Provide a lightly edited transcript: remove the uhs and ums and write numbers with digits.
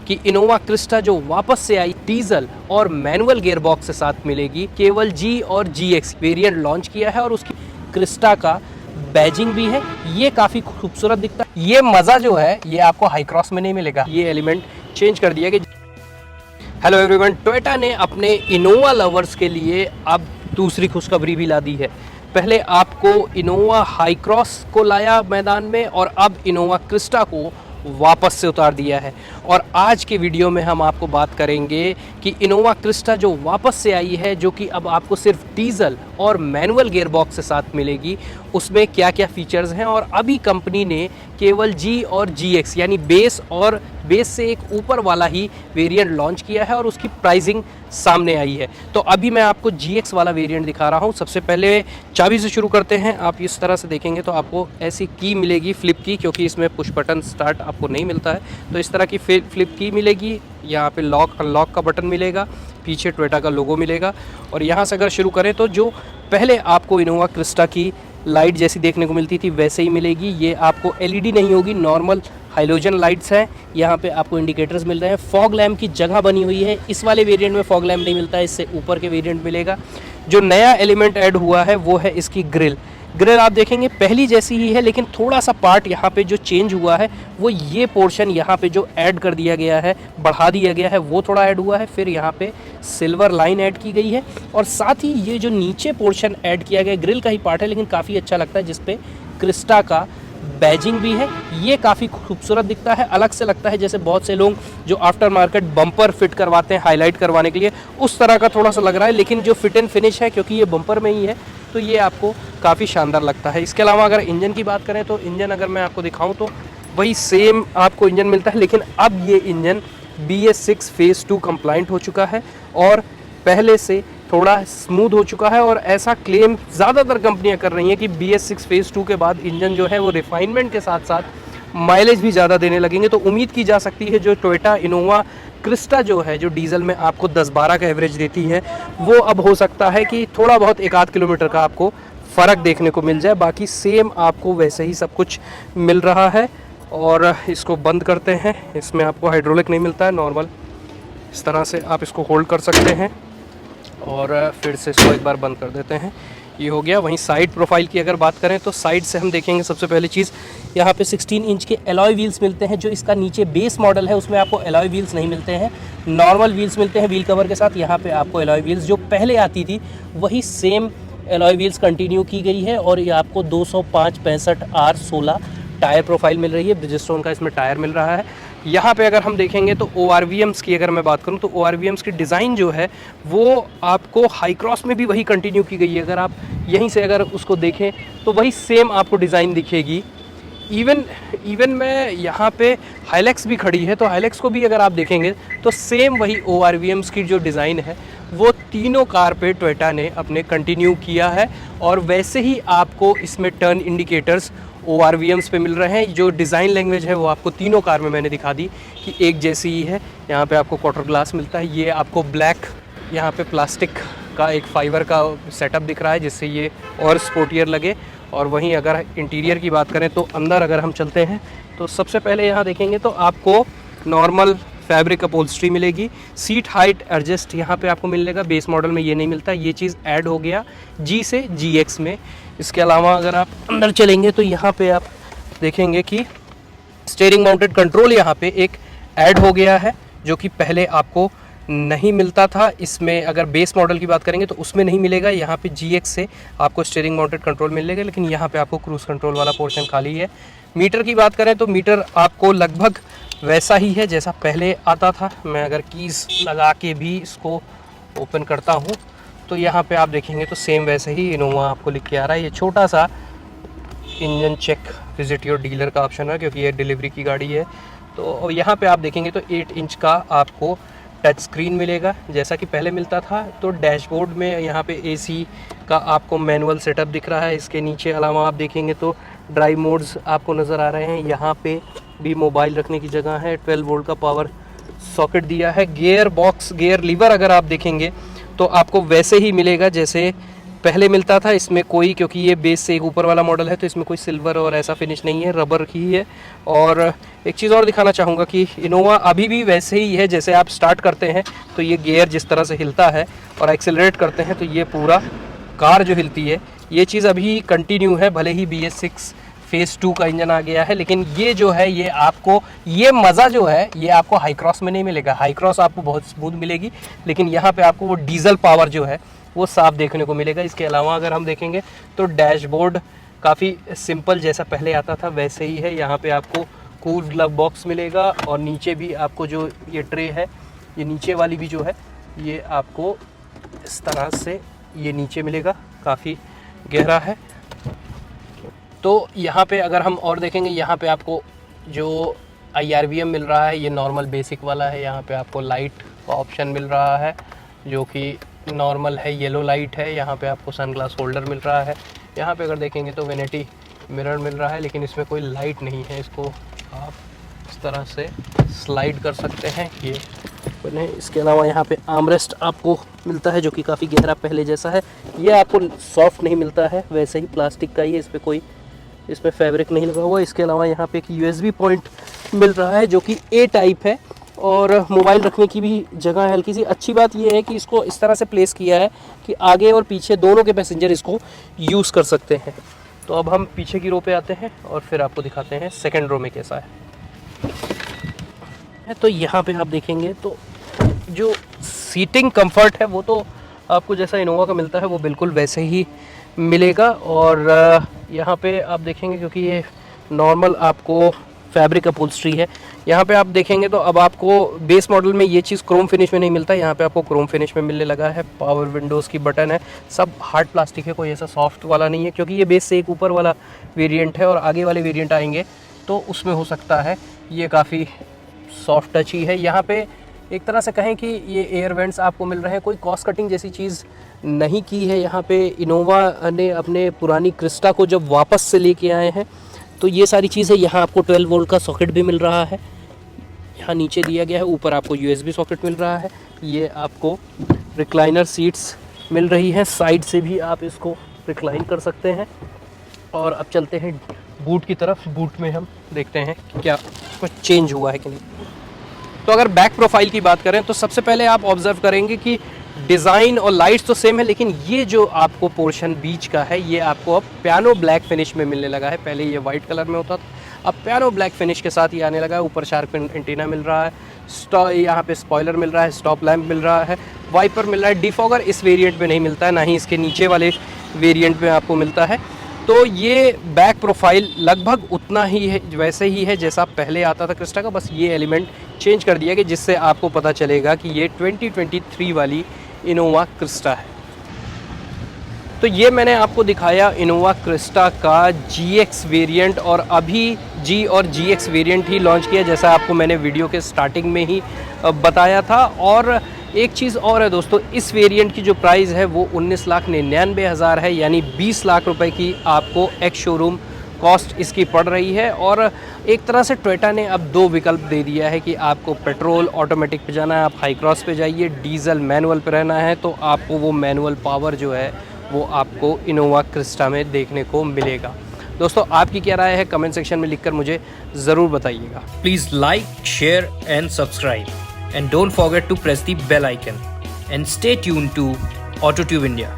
कि Innova Crysta जो वापस से आई डीजल और मैनुअल गियर बॉक्स के साथ मिलेगी। केवल जी और GX वेरिएंट लॉन्च किया है और उसकी क्रिस्टा का बैजिंग भी है। ये काफ़ी खूबसूरत दिखता है। ये मज़ा जो है ये आपको हाई क्रॉस में नहीं मिलेगा। ये एलिमेंट चेंज कर दिया कि हेलो एवरीवन, टोयोटा ने अपने इनोवा लवर्स के लिए अब दूसरी खुशखबरी भी ला दी है। पहले आपको इनोवा हाई क्रॉस को लाया मैदान में और अब इनोवा क्रिस्टा को वापस से उतार दिया है। और आज के वीडियो में हम आपको बात करेंगे कि इनोवा क्रिस्टा जो वापस से आई है, जो कि अब आपको सिर्फ डीजल और मैनुअल गियर बॉक्स के साथ मिलेगी, उसमें क्या क्या फीचर्स हैं। और अभी कंपनी ने केवल जी और GX यानी बेस और बेस से एक ऊपर वाला ही वेरिएंट लॉन्च किया है और उसकी प्राइसिंग सामने आई है। तो अभी मैं आपको GX वाला वेरिएंट दिखा रहा हूँ। सबसे पहले चाबी से शुरू करते हैं। आप इस तरह से देखेंगे तो आपको ऐसी की मिलेगी, फ्लिप की, क्योंकि इसमें पुश बटन स्टार्ट आपको नहीं मिलता है। तो इस तरह की फ्लिप की मिलेगी। यहाँ पे लॉक अनलॉक का बटन मिलेगा, पीछे टोयोटा का लोगो मिलेगा। और यहाँ से अगर शुरू करें तो जो पहले आपको इनोवा क्रिस्टा की लाइट जैसी देखने को मिलती थी वैसे ही मिलेगी। ये आपको LED नहीं होगी, नॉर्मल हाइलोजन लाइट्स हैं। यहाँ पे आपको इंडिकेटर्स मिल रहे हैं। फॉग लैम्प की जगह बनी हुई है। इस वाले वेरिएंट में फॉग लैम्प नहीं मिलता है, इससे ऊपर के वेरिएंट मिलेगा। जो नया एलिमेंट ऐड हुआ है वो है इसकी ग्रिल। ग्रिल आप देखेंगे पहली जैसी ही है, लेकिन थोड़ा सा पार्ट यहाँ पे जो चेंज हुआ है वो ये पोर्शन यहाँ पे जो ऐड कर दिया गया है, बढ़ा दिया गया है, वो थोड़ा ऐड हुआ है। फिर यहाँ पे सिल्वर लाइन ऐड की गई है और साथ ही ये जो नीचे पोर्शन ऐड किया गया ग्रिल का ही पार्ट है, लेकिन काफ़ी अच्छा लगता है, जिसपे क्रिस्टा का बैजिंग भी है। ये काफ़ी खूबसूरत दिखता है, अलग से लगता है। जैसे बहुत से लोग जो आफ्टर मार्केट बम्पर फिट करवाते हैं हाईलाइट करवाने के लिए, उस तरह का थोड़ा सा लग रहा है। लेकिन जो फिट एंड फिनिश है, क्योंकि ये बम्पर में ही है, तो ये आपको काफ़ी शानदार लगता है। इसके अलावा अगर इंजन की बात करें तो इंजन अगर मैं आपको दिखाऊं तो वही सेम आपको इंजन मिलता है, लेकिन अब ये इंजन BS6 फेज़ 2 कंप्लाइंट हो चुका है और पहले से थोड़ा स्मूथ हो चुका है। और ऐसा क्लेम ज़्यादातर कंपनियां कर रही हैं कि BS6 फेज़ 2 के बाद इंजन जो है वो रिफाइनमेंट के साथ साथ माइलेज भी ज़्यादा देने लगेंगे। तो उम्मीद की जा सकती है जो टोयोटा इनोवा क्रिस्टा जो है, जो डीजल में आपको 10-12 का एवरेज देती है, वो अब हो सकता है कि थोड़ा बहुत 1-8 किलोमीटर का आपको फ़र्क देखने को मिल जाए। बाकी सेम आपको वैसे ही सब कुछ मिल रहा है। और इसको बंद करते हैं। इसमें आपको हाइड्रोलिक नहीं मिलता है, नॉर्मल इस तरह से आप इसको होल्ड कर सकते हैं और फिर से इसको एक बार बंद कर देते हैं। ये हो गया। वहीं साइड प्रोफाइल की अगर बात करें तो साइड से हम देखेंगे सबसे पहली चीज़, यहाँ पे 16 इंच के एलॉय व्हील्स मिलते हैं। जो इसका नीचे बेस मॉडल है उसमें आपको एलॉय व्हील्स नहीं मिलते हैं, नॉर्मल व्हील्स मिलते हैं व्हील कवर के साथ। यहाँ पे आपको एलॉय व्हील्स जो पहले आती थी वही सेम एलॉय व्हील्स कंटिन्यू की गई है। और ये आपको 205/65 R16 टायर प्रोफाइल मिल रही है। ब्रिजस्टोन का इसमें टायर मिल रहा है। यहाँ पे अगर हम देखेंगे तो ORVMs की अगर मैं बात करूँ तो ORVMs की डिज़ाइन जो है वो आपको हाई क्रॉस में भी वही कंटिन्यू की गई है। अगर आप यहीं से अगर उसको देखें तो वही सेम आपको डिज़ाइन दिखेगी। इवन मैं यहाँ पे हाइलेक्स भी खड़ी है, तो हाइलेक्स को भी अगर आप देखेंगे तो सेम वही ORVMs की जो डिज़ाइन है वो तीनों कार पे टोयोटा ने अपने कंटिन्यू किया है। और वैसे ही आपको इसमें टर्न इंडिकेटर्स ORVMs पे मिल रहे हैं। जो डिज़ाइन लैंग्वेज है वो आपको तीनों कार में मैंने दिखा दी कि एक जैसी ही है। यहाँ पे आपको क्वार्टर ग्लास मिलता है। ये आपको ब्लैक यहाँ पे प्लास्टिक का एक फाइबर का सेटअप दिख रहा है, जिससे ये और स्पोर्टियर लगे। और वहीं अगर इंटीरियर की बात करें तो अंदर अगर हम चलते हैं तो सबसे पहले यहाँ देखेंगे तो आपको नॉर्मल फैब्रिक अपहोल्स्ट्री मिलेगी। सीट हाइट एडजस्ट यहाँ पे आपको मिलेगा, बेस मॉडल में ये नहीं मिलता। ये चीज़ ऐड हो गया G से GX में। इसके अलावा अगर आप अंदर चलेंगे तो यहाँ पे आप देखेंगे कि स्टीयरिंग माउंटेड कंट्रोल यहाँ पे एक ऐड हो गया है, जो कि पहले आपको नहीं मिलता था। इसमें अगर बेस मॉडल की बात करेंगे तो उसमें नहीं मिलेगा। यहाँ पे GX से आपको स्टीयरिंग माउंटेड कंट्रोल मिलेगा, लेकिन यहाँ पे आपको क्रूज़ कंट्रोल वाला पोर्शन खाली है। मीटर की बात करें तो मीटर आपको लगभग वैसा ही है जैसा पहले आता था। मैं अगर कीज़ लगा के भी इसको ओपन करता हूँ तो यहाँ पे आप देखेंगे तो सेम वैसे ही इनोवा आपको लिख के आ रहा है। ये छोटा सा engine check visit your dealer का ऑप्शन है, क्योंकि ये डिलीवरी की गाड़ी है। तो यहाँ पे आप देखेंगे तो 8 इंच का आपको टच स्क्रीन मिलेगा जैसा कि पहले मिलता था। तो डैशबोर्ड में यहाँ पे AC का आपको मैनुअल सेटअप दिख रहा है। इसके नीचे अलावा आप देखेंगे तो ड्राइव मोड्स आपको नज़र आ रहे हैं। यहाँ पे भी मोबाइल रखने की जगह है। 12 वोल्ट का पावर सॉकेट दिया है। गियर बॉक्स, गियर लीवर अगर आप देखेंगे तो आपको वैसे ही मिलेगा जैसे पहले मिलता था, इसमें कोई, क्योंकि ये बेस से एक ऊपर वाला मॉडल है तो इसमें कोई सिल्वर और ऐसा फिनिश नहीं है, रबर ही है। और एक चीज़ और दिखाना चाहूँगा कि इनोवा अभी भी वैसे ही है, जैसे आप स्टार्ट करते हैं तो ये गियर जिस तरह से हिलता है और एक्सेलरेट करते हैं तो ये पूरा कार जो हिलती है, ये चीज़ अभी कंटिन्यू है। भले ही BS6 फेज़ 2 का इंजन आ गया है, लेकिन ये जो है ये आपको, ये मज़ा जो है ये आपको हाई क्रॉस में नहीं मिलेगा। हाई क्रॉस आपको बहुत स्मूथ मिलेगी, लेकिन यहाँ पे आपको वो डीजल पावर जो है वो साफ देखने को मिलेगा। इसके अलावा अगर हम देखेंगे तो डैशबोर्ड काफ़ी सिंपल, जैसा पहले आता था वैसे ही है। यहाँ पे आपको कूल ग्लव बॉक्स मिलेगा और नीचे भी आपको जो ये ट्रे है, ये नीचे वाली भी जो है ये आपको इस तरह से ये नीचे मिलेगा, काफ़ी गहरा है। तो यहाँ पे अगर हम और देखेंगे, यहाँ पे आपको जो IRBM मिल रहा है ये नॉर्मल बेसिक वाला है। यहाँ पे आपको लाइट का ऑप्शन मिल रहा है जो कि नॉर्मल है, येलो लाइट है। यहाँ पे आपको सनग्लास होल्डर मिल रहा है। यहाँ पे अगर देखेंगे तो वेनिटी मिरर मिल रहा है, लेकिन इसमें कोई लाइट नहीं है। इसको आप इस तरह से स्लाइड कर सकते हैं, ये बने। इसके अलावा यहाँ पे आर्मरेस्ट आपको मिलता है जो कि काफ़ी गहरा पहले जैसा है। ये आपको सॉफ्ट नहीं मिलता है, वैसे ही प्लास्टिक का ही है, इस पर कोई इसमें फैब्रिक नहीं लगा हुआ। इसके अलावा यहाँ पे एक USB पॉइंट मिल रहा है जो कि A टाइप है और मोबाइल रखने की भी जगह है हल्की सी। अच्छी बात ये है कि इसको इस तरह से प्लेस किया है कि आगे और पीछे दोनों के पैसेंजर इसको यूज़ कर सकते हैं। तो अब हम पीछे की रो पे आते हैं और फिर आपको दिखाते हैं सेकेंड रो में कैसा है। तो यहाँ पे आप देखेंगे तो जो सीटिंग कंफर्ट है वो तो आपको जैसा इनोवा का मिलता है वो बिल्कुल वैसे ही मिलेगा। और यहाँ पे आप देखेंगे क्योंकि ये नॉर्मल आपको फैब्रिक अपहोल्स्ट्री है, यहाँ पे आप देखेंगे तो अब आपको बेस मॉडल में ये चीज़ क्रोम फिनिश में नहीं मिलता, यहाँ पे आपको क्रोम फिनिश में मिलने लगा है। पावर विंडोज़ की बटन है, सब हार्ड प्लास्टिक है, कोई ऐसा सॉफ्ट वाला नहीं है, क्योंकि ये बेस से एक ऊपर वाला वेरिएंट है और आगे वाले वेरिएंट आएंगे तो उसमें हो सकता है ये काफ़ी सॉफ्ट टच ही है। यहाँ पे एक तरह से कहें कि ये एयर वेंट्स आपको मिल रहे हैं, कोई कॉस्ट कटिंग जैसी चीज़ नहीं की है। यहाँ पे इनोवा ने अपने पुरानी क्रिस्टा को जब वापस से लेके आए हैं तो ये सारी चीज़ है। यहाँ आपको 12 वोल्ट का सॉकेट भी मिल रहा है, यहाँ नीचे दिया गया है, ऊपर आपको USB सॉकेट मिल रहा है। ये आपको रिक्लाइनर सीट्स मिल रही हैं, साइड से भी आप इसको रिक्लाइन कर सकते हैं। और अब चलते हैं बूट की तरफ, बूट में हम देखते हैं कि क्या कुछ चेंज हुआ है कि नहीं। तो अगर बैक प्रोफाइल की बात करें तो सबसे पहले आप ऑब्जर्व करेंगे कि डिज़ाइन और लाइट्स तो सेम है, लेकिन ये जो आपको पोर्शन बीच का है ये आपको अब पियानो ब्लैक फिनिश में मिलने लगा है। पहले ये वाइट कलर में होता था, अब पियानो ब्लैक फिनिश के साथ ये आने लगा है। ऊपर शार्प एंटीना मिल रहा है, यहाँ पे स्पॉइलर मिल रहा है, स्टॉप लैम्प मिल रहा है, वाइपर मिल रहा है। डिफॉगर इस वेरिएंट में नहीं मिलता है, ना ही इसके नीचे वाले वेरिएंट में आपको मिलता है। तो ये बैक प्रोफाइल लगभग उतना ही है, वैसे ही है जैसा पहले आता था क्रिस्टा का, बस ये एलिमेंट चेंज कर दिया कि जिससे आपको पता चलेगा कि ये 2023 वाली इनोवा क्रिस्टा है। तो ये मैंने आपको दिखाया इनोवा क्रिस्टा का GX वेरिएंट, और अभी G और GX वेरिएंट ही लॉन्च किया जैसा आपको मैंने वीडियो के स्टार्टिंग में ही बताया था। और एक चीज़ और है दोस्तों, इस वेरिएंट की जो प्राइस है वो 19,99,000 है, यानी 20 लाख रुपए की आपको एक्स शोरूम कॉस्ट इसकी पड़ रही है। और एक तरह से टोयोटा ने अब दो विकल्प दे दिया है कि आपको पेट्रोल ऑटोमेटिक पे जाना है, आप हाई क्रॉस पे जाइए, डीजल मैनुअल पे रहना है तो आपको वो मैनुअल पावर जो है वो आपको इनोवा क्रिस्टा में देखने को मिलेगा। दोस्तों आपकी क्या राय है कमेंट सेक्शन में लिखकर मुझे ज़रूर बताइएगा। Please like, share and subscribe. And don't forget to press the bell icon. And stay tuned to AutoTube India.